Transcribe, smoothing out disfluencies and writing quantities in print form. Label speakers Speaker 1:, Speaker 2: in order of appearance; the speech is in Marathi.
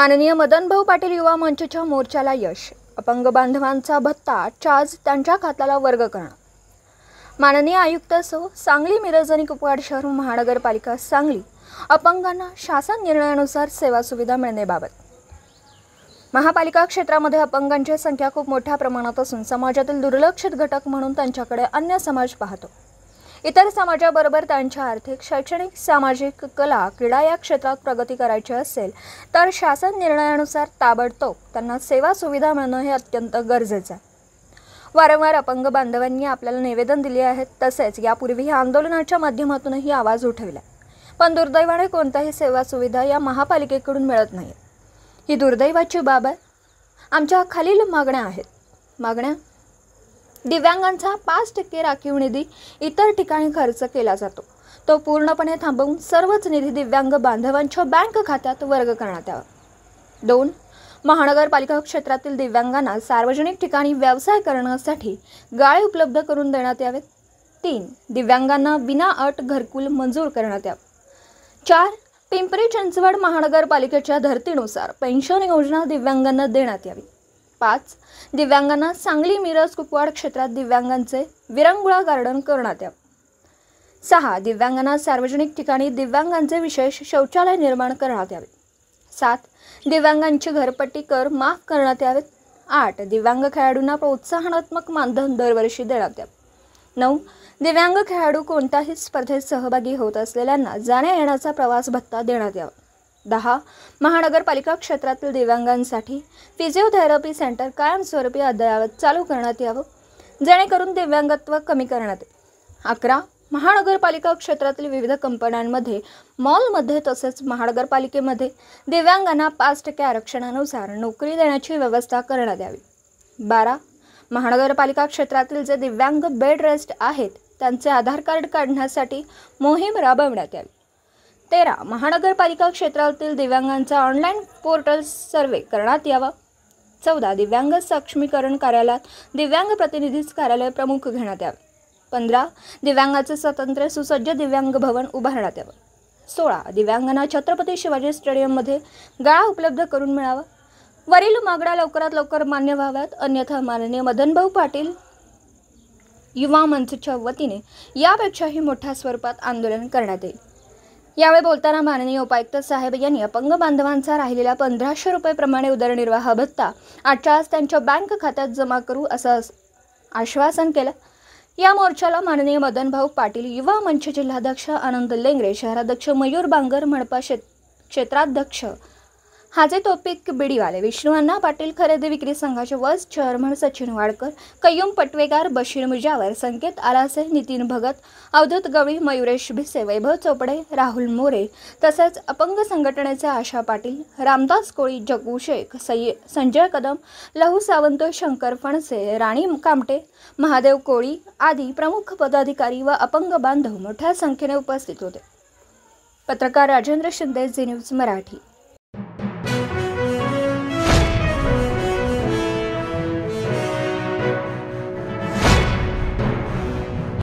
Speaker 1: माननीय मदनभाऊ पाटील युवा मंचच्या मोर्चाला यश. अपंग बांधवांचा भत्ता आज त्यांच्या खात्याला वर्ग करणार. माननीय आयुक्त सो सांगली, मिरज आणि कुपवाड शहर महानगरपालिका सांगली अपंगांना शासन निर्णयानुसार सेवा सुविधा मिळण्याबाबत. महापालिका क्षेत्रामध्ये अपंगांची संख्या खूप मोठ्या प्रमाणात असून समाजातील दुर्लक्षित घटक म्हणून त्यांच्याकडे अन्य समाज पाहतो. इतर समाजाबरोबर त्यांच्या आर्थिक, शैक्षणिक, सामाजिक, कला, क्रीडा या क्षेत्रात प्रगती करायची असेल तर शासन निर्णयानुसार ताबडतोब त्यांना सेवा सुविधा मिळणं हे अत्यंत गरजेचं आहे. वारंवार अपंग बांधवांनी आपल्याला निवेदन दिले आहेत. तसेच यापूर्वी आंदोलनाच्या माध्यमातूनही आवाज उठविला, पण दुर्दैवाने कोणत्याही सेवा सुविधा या महापालिकेकडून मिळत नाही. ही दुर्दैवाची बाब आहे. आमच्या खालील मागण्या आहेत. मागण्या: दिव्यांगांचा 5% राखीव निधी इतर ठिकाणी खर्च केला जातो, तो पूर्णपणे थांबवून सर्वच निधी दिव्यांग बांधवांच्या बँक खात्यात वर्ग करण्यात यावा. 2. महानगरपालिका क्षेत्रातील दिव्यांगांना सार्वजनिक ठिकाणी व्यवसाय करण्यासाठी गाळे उपलब्ध करून देण्यात यावेत. 3. दिव्यांगांना विनाअट घरकुल मंजूर करण्यात यावे. 4. पिंपरी चिंचवड महानगरपालिकेच्या धर्तीनुसार पेन्शन योजना दिव्यांगांना देण्यात यावी. 5. दिव्यांगांना सांगली, मिरज, कुपवाड क्षेत्रात दिव्यांगांचे विरंगुळा गार्डन करण्यात यावे. 6. दिव्यांगांना सार्वजनिक ठिकाणी दिव्यांगांचे विशेष शौचालय निर्माण करण्यात यावे. 7. दिव्यांगांची घरपट्टी कर माफ करण्यात यावेत. 8. दिव्यांग खेळाडूंना प्रोत्साहनात्मक मानधन दरवर्षी देण्यात यावे. 9. दिव्यांग खेळाडू कोणत्याही स्पर्धेत सहभागी होत असलेल्यांना जाण्या येण्याचा प्रवास भत्ता देण्यात यावा. 10. महानगरपालिका क्षेत्रातील दिव्यांगांसाठी फिजिओथेरपी सेंटर कायमस्वरूपी अद्ययावत चालू करण्यात यावं, जेणेकरून दिव्यांगत्व कमी करण्यात येईल. 11. महानगरपालिका क्षेत्रातील विविध कंपन्यांमध्ये, मॉलमध्ये तसेच महानगरपालिकेमध्ये दिव्यांगांना 5% आरक्षणानुसार नोकरी देण्याची व्यवस्था करण्यात यावी. 12. महानगरपालिका क्षेत्रातील जे दिव्यांग बेड रेस्ट आहेत त्यांचे आधार कार्ड काढण्यासाठी मोहीम राबवण्यात यावी. 13. महानगरपालिका क्षेत्रातील दिव्यांगांचा ऑनलाईन पोर्टल सर्वे करण्यात यावा. 14. दिव्यांग सक्षमीकरण कार्यालयात दिव्यांग प्रतिनिधीच कार्यालय प्रमुख घेण्यात यावे. 15. दिव्यांगाचे स्वतंत्र सुसज्ज दिव्यांग भवन उभारण्यात यावं. 16. दिव्यांगांना छत्रपती शिवाजी स्टेडियममध्ये गाळा उपलब्ध करून मिळावा. वरील मागण्या लवकरात लवकर मान्य व्हाव्यात, अन्यथा माननीय मदनभाऊ पाटील युवा मंचच्या वतीने यापेक्षाही मोठ्या स्वरूपात आंदोलन करण्यात येईल. यावेळी बोलताना माननीय उपायुक्त साहेब यांनी अपंग बांधवांचा राहिलेला 1500 रुपये प्रमाणे उदरनिर्वाह भत्ता आजच्या आज त्यांच्या बँक खात्यात जमा करू असं आश्वासन केलं. या मोर्चाला माननीय मदनभाऊ पाटील युवा मंच जिल्हाध्यक्ष आनंद लेंगरे, शहराध्यक्ष मयूर बांगर, मनपा क्षेत्राध्यक्ष हाजे तोपिक बिडीवाले, विष्णू अण्णा पाटील, खरेदी विक्री संघाचे वाइस चेअरमन सचिन वाडकर, कय्यूम पटवेगार, बशीर मुजावर, संकेत आलासे, नितीन भगत, अवधूत गवळी, मयुरेश भिसे, वैभव चोपडे, राहुल मोरे तसेच अपंग संघटनेचे आशा पाटील, रामदास कोळी, जगू शेख, संजय कदम, लहू सावंत, शंकर फणसे, राणी कामटे, महादेव कोळी आदी प्रमुख पदाधिकारी व अपंग बांधव मोठ्या संख्येने उपस्थित होते. पत्रकार राजेंद्र शिंदे, झी न्यूज मराठी.